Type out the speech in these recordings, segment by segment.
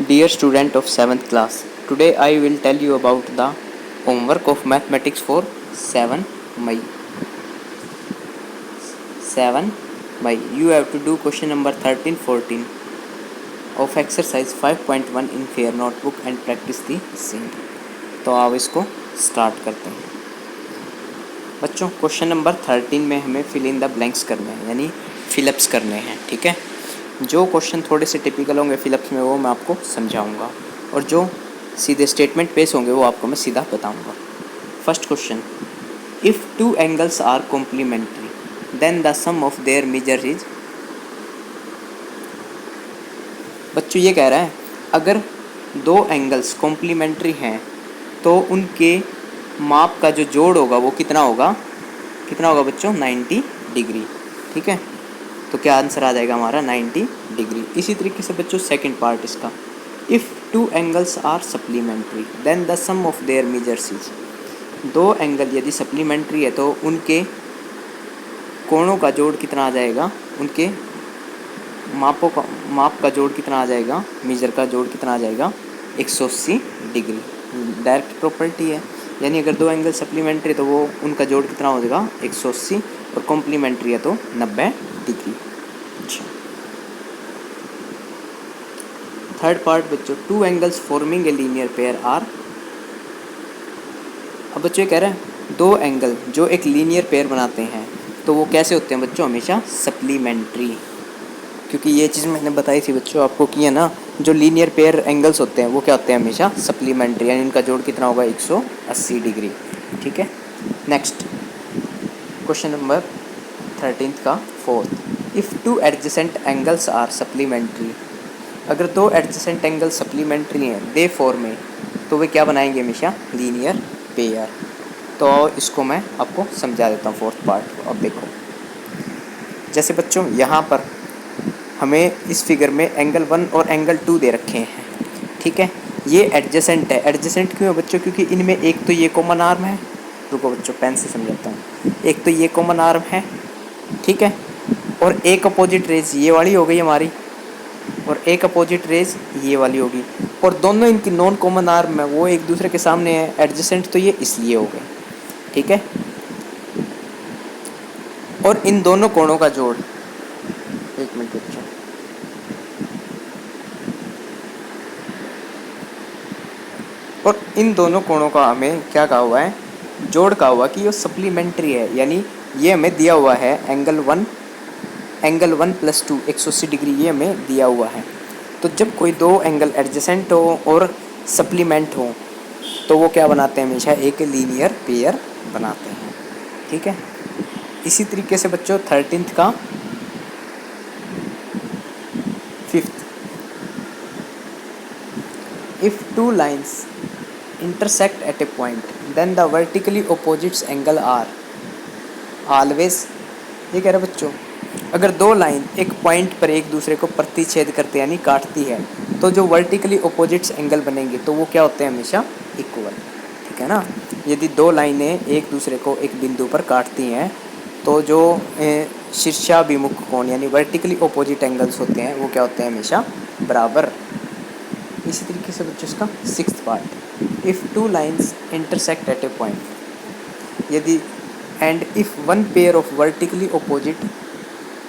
Dear student of 7th class, today I will tell you about the homework of mathematics for 7 May. 7 May. You have to do question number 13-14 of exercise 5.1 in fair notebook and practice the same. तो आओ इसको start करते हैं। बच्चों question number 13 में हमें fill in the blanks करने हैं, यानी फिलअप्स करने हैं। ठीक है, जो क्वेश्चन थोड़े से टिपिकल होंगे फिलअप्स में वो मैं आपको समझाऊंगा, और जो सीधे स्टेटमेंट पेश होंगे वो आपको मैं सीधा बताऊंगा। First question, if two angles are complementary then the sum of their measure is. बच्चों ये कह रहा है अगर दो एंगल्स कॉम्प्लीमेंट्री हैं तो उनके माप का जो जोड़ होगा वो कितना होगा बच्चों, 90 डिग्री। ठीक है, तो क्या आंसर आ जाएगा हमारा 90 डिग्री। इसी तरीके से बच्चों सेकंड पार्ट इसका, if two angles are supplementary then the sum of their measures is. दो एंगल यदि सप्लीमेंट्री है तो उनके कोणों का जोड़ कितना आ जाएगा, उनके माप का जोड़ कितना आ जाएगा, मेजर का जोड़ कितना आ जाएगा, 180 डिग्री। डायरेक्ट प्रॉपर्टी है, यानी अगर दो एंगल सप्लीमेंट्री तो वो उनका जोड़ कितना हो जाएगा 180, और कॉम्प्लीमेंट्री है तो 90 डिग्री। अच्छा, थर्ड पार्ट बच्चों, two angles forming a linear pair are. अब बच्चों ये कह रहे हैं दो एंगल जो एक लीनियर पेयर बनाते हैं तो वो कैसे होते हैं बच्चों, हमेशा सप्लीमेंट्री। क्योंकि ये चीज़ मैंने बताई थी बच्चों आपको कि है ना, जो लीनियर पेयर एंगल्स होते हैं वो क्या होते हैं, हमेशा सप्लीमेंट्री, यानी इनका जोड़ कितना होगा 180 डिग्री। ठीक है, नेक्स्ट क्वेश्चन नंबर 13 का fourth, if two adjacent angles are supplementary. अगर दो एडजेसेंट एंगल सप्लीमेंट्री हैं दे फॉर्म में, तो वे क्या बनाएंगे, हमेशा लीनियर पेयर। तो इसको मैं आपको समझा देता हूँ फोर्थ पार्ट। अब देखो, जैसे बच्चों यहाँ पर हमें इस फिगर में एंगल 1 और एंगल 2 दे रखे हैं। ठीक है, ये एडजेसेंट है। एडजेसेंट क्यों है बच्चों, क्योंकि इनमें एक तो ये कॉमन आर्म है, रुको बच्चों पेन से समझाता हूँ, एक तो ये कॉमन आर्म है, ठीक है, और एक अपोजिट रेज ये वाली हो गई हमारी, और एक अपोजिट रेज ये वाली होगी, और दोनों इनकी नॉन कॉमन आर्म है वो एक दूसरे के सामने है। एडजेसेंट तो ये इसलिए हो गए। ठीक है, और इन दोनों कोणों का जोड़, एक मिनट बच्चों, और इन दोनों कोणों का हमें क्या कहा हुआ है, जोड़ कहा हुआ कि ये सप्लीमेंट्री है, यानी ये हमें दिया हुआ है एंगल 1 + 2 180 डिग्री, ये हमें दिया हुआ है। तो जब कोई दो एंगल एडजेसेंट हो और सप्लीमेंट हो तो वो क्या बनाते हैं, हमेशा एक लीनियर पेयर बनाते हैं। ठीक है, इसी तरीके से बच्चों 13th का fifth, if two lines intersect at a point then the vertically opposite angle are always। ये कह रहा है बच्चों अगर दो लाइन एक पॉइंट पर एक दूसरे को प्रतिच्छेद करते यानी काटती है तो जो वर्टिकली अपोजिट्स एंगल बनेंगे तो वो क्या होते हैं, हमेशा इक्वल। ठीक है ना, यदि दो लाइनें एक दूसरे को एक बिंदु पर काटती हैं तो जो शीर्षाभिमुख कोण यानी वर्टिकली अपोजिट एंगल्स होते हैं वो क्या होते हैं, हमेशा बराबर। इसी तरीके से बच्चों इसका sixth part, if two lines intersect at a point, यदि and if one pair of vertically opposite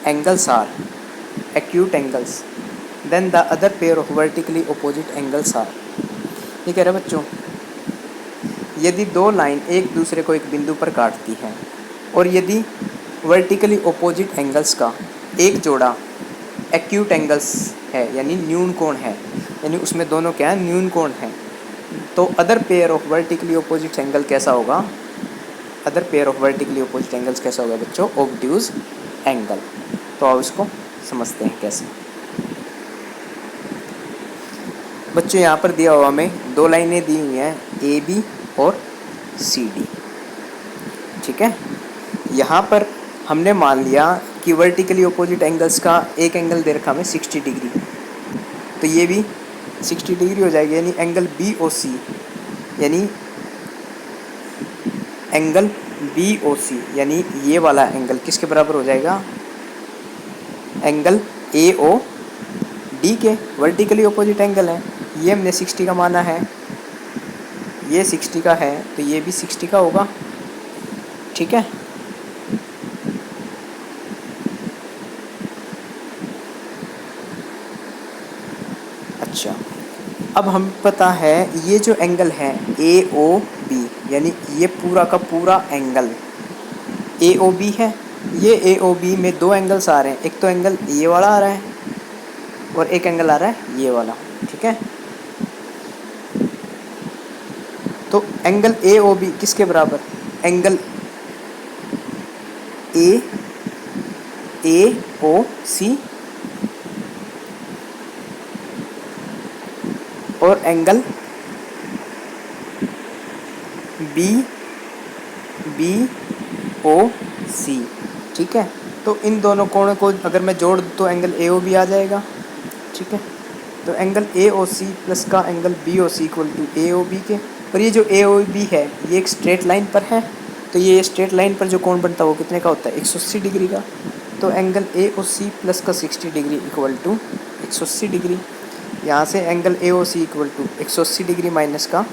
angles are acute angles then the other pair of vertically opposite angles are. ये कह रहा है बच्चों यदि दो लाइन एक दूसरे को एक बिंदु पर काटती हैं और यदि वर्टिकली अपोजिट एंगल्स का एक जोड़ा एक्यूट एंगल्स है यानी न्यून कोण है, यानी उसमें दोनों क्या है, न्यून कोण है, तो other pair of vertically opposite angle कैसा होगा, other pair of vertically opposite angles कैसा होगा बच्चों, ऑब्ट्यूज एंगल। तो अब इसको समझते हैं कैसे। बच्चों यहाँ पर दिया हुआ हमें दो लाइनें दी हुई हैं AB और CD। ठीक है, यहाँ पर हमने मान लिया कि वर्टिकली अपोजिट एंगल्स का एक एंगल दे रखा हमें 60 डिग्री, तो ये भी 60 डिग्री हो जाएगी, यानी एंगल BOC, यानी एंगल BOC यानी ये वाला एंगल किसके बराबर हो जाएगा, एंगल AOD के, वर्टिकली अपोजिट एंगल है। ये हमने 60 का माना है, ये 60 का है, तो ये भी 60 का होगा। ठीक है, अच्छा अब हम पता है ये जो एंगल है ए ओ बी, यानी ये पूरा का पूरा एंगल ए ओ बी है। ये ए ओ बी में दो एंगल्स आ रहे हैं, एक तो एंगल ये वाला आ रहा है और एक एंगल आ रहा है ये वाला। ठीक है, तो एंगल ए ओ बी किसके बराबर, एंगल ए ए ओ सी और एंगल बी बी ओ सी। ठीक है, तो इन दोनों कोणों को अगर मैं जोड़ दूँ तो एंगल ए ओ बी आ जाएगा। ठीक है, तो angle A O C plus का angle B O C equal to A O B के। और ये जो ए ओ बी है ये एक स्ट्रेट लाइन पर है, तो ये स्ट्रेट लाइन पर जो कोण बनता है वो कितने का होता है, 180 डिग्री का। तो angle A O C plus का 60 डिग्री इक्वल टू 180 डिग्री। यहाँ से angle A O C equal to 180 degree minus का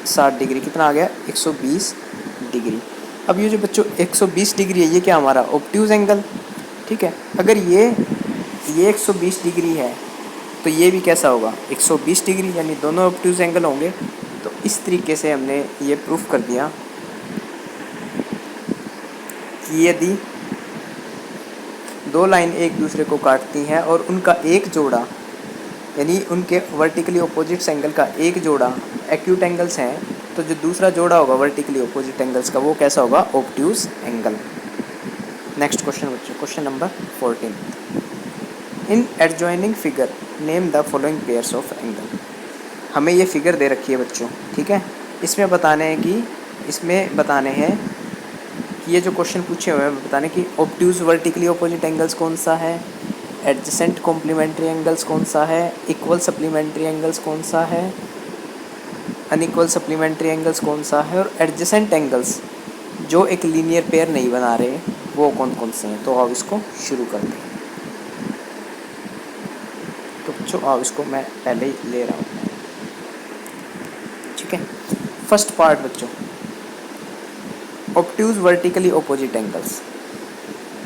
60 डिग्री, कितना आ गया, 120 डिग्री। अब ये जो बच्चों 120 डिग्री है ये क्या हमारा ऑब्ट्यूज एंगल। ठीक है, अगर ये 120 डिग्री है तो ये भी कैसा होगा 120 डिग्री, यानी दोनों ऑब्ट्यूज एंगल होंगे। तो इस तरीके से हमने ये प्रूफ कर दिया कि यदि दो लाइन एक दूसरे को काटती हैं और उनका एक जोड़ा, यानी उनके वर्टिकली अपोजिट्स एंगल का एक जोड़ा एक्यूट एंगल्स हैं, तो जो दूसरा जोड़ा होगा वर्टिकली अपोजिट एंगल्स का वो कैसा होगा, ऑब्ट्यूज एंगल। नेक्स्ट क्वेश्चन बच्चों, question number 14। In adjoining figure name the following pairs of angle. हमें ये फिगर दे रखी है बच्चों। ठीक है, इसमें बताने हैं कि ये जो क्वेश्चन पूछे हुए हैं बताने कि ऑब्ट्यूज वर्टिकली अपोजिट एंगल्स कौन सा है, एडजेसेंट कॉम्प्लीमेंट्री एंगल्स कौन सा है, इक्वल सप्लीमेंट्री एंगल्स कौन सा है, अनइक्वल सप्लीमेंट्री एंगल्स कौन सा है, और एडजेसेंट एंगल्स जो एक लीनियर पेयर नहीं बना रहे वो कौन कौन से हैं। तो आओ इसको शुरू करते हैं। तो बच्चों आओ इसको मैं पहले ही ले रहा हूँ। ठीक है, फर्स्ट पार्ट बच्चों, ऑब्ट्यूज वर्टिकली अपोजिट एंगल्स।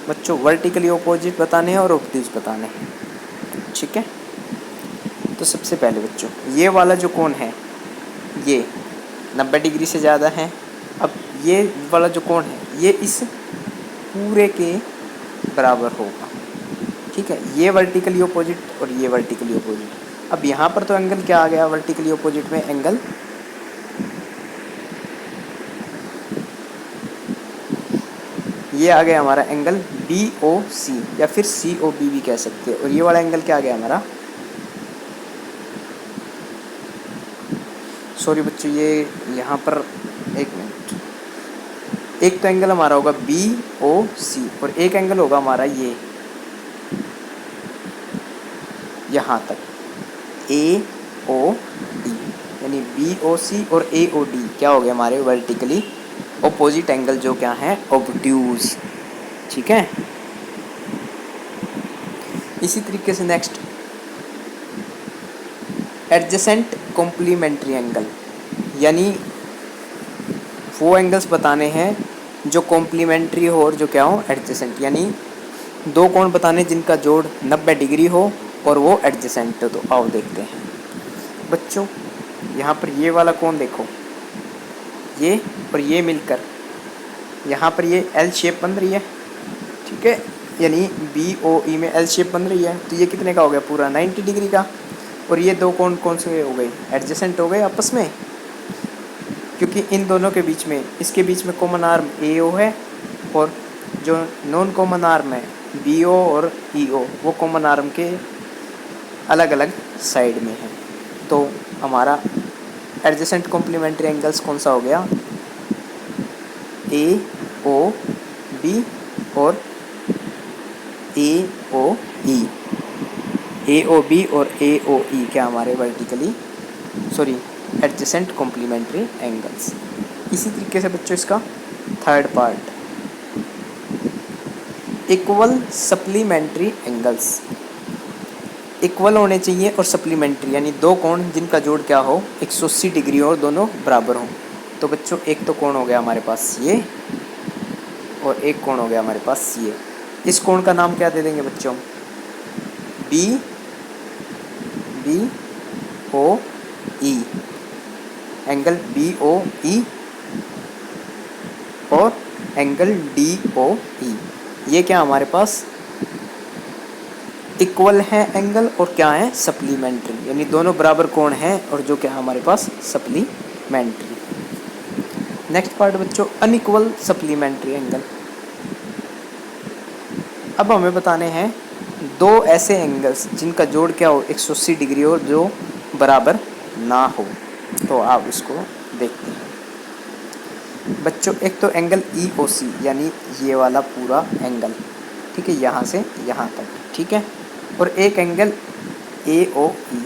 बच्चों वर्टिकली अपोजिट बताने हैं और ऑब्ट्यूज बताने हैं। ठीक है, तो सबसे पहले बच्चों ये वाला जो कोण है ये 90 डिग्री से ज़्यादा है। अब ये वाला जो कोण है ये इस पूरे के बराबर होगा। ठीक है, ये वर्टिकली अपोजिट और ये वर्टिकली अपोजिट। अब यहाँ पर तो एंगल क्या आ गया वर्टिकली अपोजिट में, एंगल ये आ गया हमारा एंगल बी ओ सी या फिर सी ओ बी भी कह सकते हैं। और ये वाला एंगल क्या आ गया हमारा, सॉरी बच्चों ये यहाँ पर एक मिनट, एक तो एंगल हमारा होगा बी ओ सी और एक एंगल होगा हमारा ये यहाँ तक ए ओ डी, यानी बी ओ सी और ए ओ डी क्या हो गए हमारे वर्टिकली ऑपोजिट एंगल जो क्या है ऑब्ट्यूज। ठीक है, इसी तरीके से नेक्स्ट एडजेसेंट कॉम्प्लीमेंट्री एंगल, यानी वो एंगल्स बताने हैं जो कॉम्प्लीमेंट्री हो और जो क्या हो एडजेसेंट, यानी दो कोण बताने जिनका जोड़ 90 डिग्री हो और वो एडजेसेंट हो। तो आओ देखते हैं बच्चों, यहाँ पर ये वाला कोण देखो, ये और ये मिलकर यहाँ पर ये एल शेप बन रही है। ठीक है, यानी बी ओ ई में एल शेप बन रही है। तो ये कितने का हो गया पूरा 90 डिग्री का। और ये दो कोण कौन से हो गए, एडजेसेंट हो गए आपस में, क्योंकि इन दोनों के बीच में, इसके बीच में कॉमन आर्म ए ओ है और जो नॉन कॉमन आर्म है बी ओ और ई ओ वो कॉमन आर्म के अलग अलग साइड में है। तो हमारा एडजेसेंट कॉम्प्लीमेंट्री एंगल्स कौन सा हो गया, ए ओ बी और ए ओ ई। ए ओ बी और ए ओ ई क्या हमारे vertically sorry adjacent complementary angles. इसी तरीके से बच्चों इसका third part equal supplementary angles. Equal होने चाहिए और सप्लीमेंट्री, यानी दो कोण जिनका जोड़ क्या हो 180 डिग्री और दोनों बराबर हों। तो बच्चों एक तो कोण हो गया हमारे पास ये, और एक कोण हो गया हमारे पास ये। इस कोण का नाम क्या दे देंगे बच्चों, बी बी ओ ई, एंगल बी ओ ई और एंगल डी ओ ई। ये क्या हमारे पास इक्वल है एंगल और क्या है सप्लीमेंट्री, यानी दोनों बराबर कोण हैं और जो क्या हमारे पास सप्लीमेंट्री। नेक्स्ट पार्ट बच्चों अनइक्वल सप्लीमेंट्री एंगल। अब हमें बताने हैं दो ऐसे एंगल्स जिनका जोड़ क्या हो 180 डिग्री और जो बराबर ना हो। तो आप इसको देखते हैं बच्चों। एक तो एंगल ई ओ सी, यानी ये वाला पूरा एंगल, ठीक है, यहाँ से यहाँ तक, ठीक है, और एक एंगल ए ओ ई,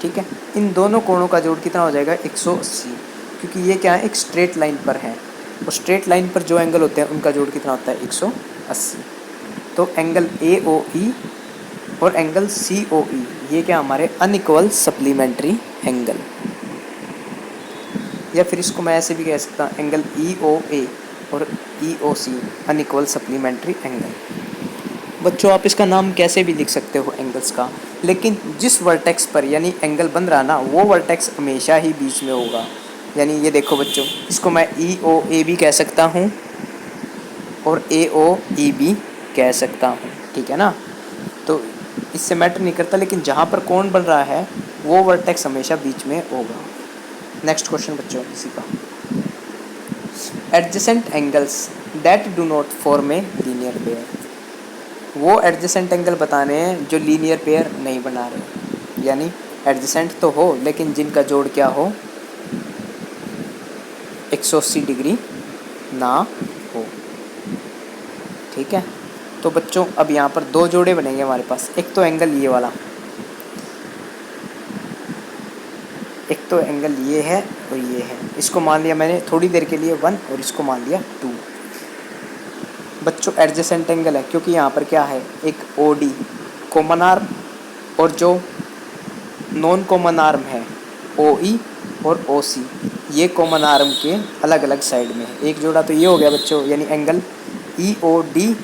ठीक है। इन दोनों कोणों का जोड़ कितना हो जाएगा 180, क्योंकि ये क्या है एक स्ट्रेट लाइन पर है, और स्ट्रेट लाइन पर जो एंगल होते हैं उनका जोड़ कितना होता है 180। तो एंगल ए ओ ई और एंगल सी ओ ई ये क्या हमारे अनइक्वल सप्लीमेंट्री एंगल, या फिर इसको मैं ऐसे भी कह सकता हूँ एंगल ई ओ ए और ई ओ सी अनइक्वल सप्लीमेंट्री एंगल। बच्चों आप इसका नाम कैसे भी लिख सकते हो एंगल्स का, लेकिन जिस वर्टेक्स पर यानी एंगल बन रहा ना वो वर्टेक्स हमेशा ही बीच में होगा। यानी ये देखो बच्चों, इसको मैं ई ओ ए भी कह सकता हूँ और ए ओ ई भी कह सकता हूँ, ठीक है ना। तो इससे मैटर नहीं करता, लेकिन जहाँ पर कोण बन रहा है वो वर्टेक्स हमेशा बीच में होगा। नेक्स्ट क्वेश्चन बच्चों इसी का, adjacent angles that do not form A linear pair. वो एडजेसेंट एंगल बताने हैं जो लीनियर पेयर नहीं बना रहे, यानी एडजेसेंट तो हो लेकिन जिनका जोड़ क्या हो 180 डिग्री ना हो, ठीक है। तो बच्चों अब यहाँ पर दो जोड़े बनेंगे हमारे पास। एक तो एंगल ये वाला, एक तो एंगल ये है और ये है। इसको मान लिया मैंने थोड़ी देर के लिए 1 और इसको मान लिया 2। बच्चों एडजेसेंट एंगल है क्योंकि यहाँ पर क्या है एक ओ डी कॉमन आर्म और जो नॉन कॉमन आर्म है ओ ई और ओ सी, ये कॉमन आर्म के अलग अलग साइड में है। एक जोड़ा तो ये हो गया बच्चों, यानी एंगल ई ओ डी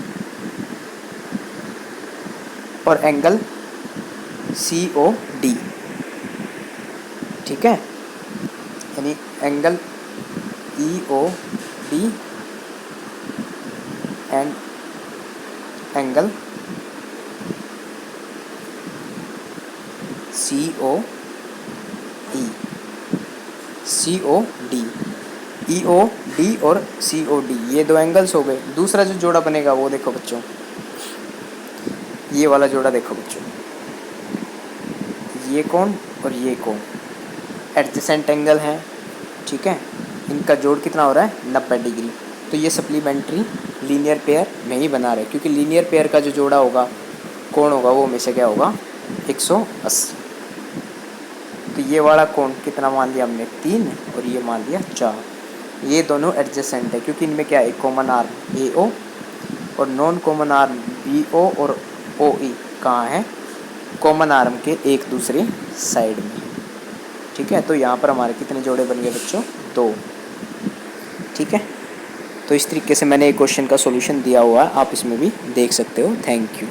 और एंगल सी ओ डी, ठीक है, यानी angle E O D and angle C O E, C O D, E O D और सी ओ डी, ये दो एंगल्स हो गए। दूसरा जो जोड़ा बनेगा वो देखो बच्चों, ये वाला जोड़ा देखो बच्चों, ये कौन और ये कौन एडजेसेंट एंगल है, ठीक है। इनका जोड़ कितना हो रहा है 90 डिग्री। तो ये सप्लीमेंट्री लीनियर पेयर नहीं बना रहे, क्योंकि लीनियर पेयर का जो जोड़ा होगा कोण होगा वो हमेशा क्या होगा 180। तो ये वाला कोण कितना मान लिया हमने 3 और ये मान लिया 4। ये दोनों एडजेसेंट है क्योंकि इनमें क्या है कॉमन आर्म ए ओ और non common arm B O और ओ ई कहाँ है कॉमन आर्म के एक दूसरे साइड में, ठीक है। तो यहाँ पर हमारे कितने जोड़े बन गए बच्चों 2, ठीक है। तो इस तरीके से मैंने एक क्वेश्चन का सॉल्यूशन दिया हुआ है, आप इसमें भी देख सकते हो। Thank you.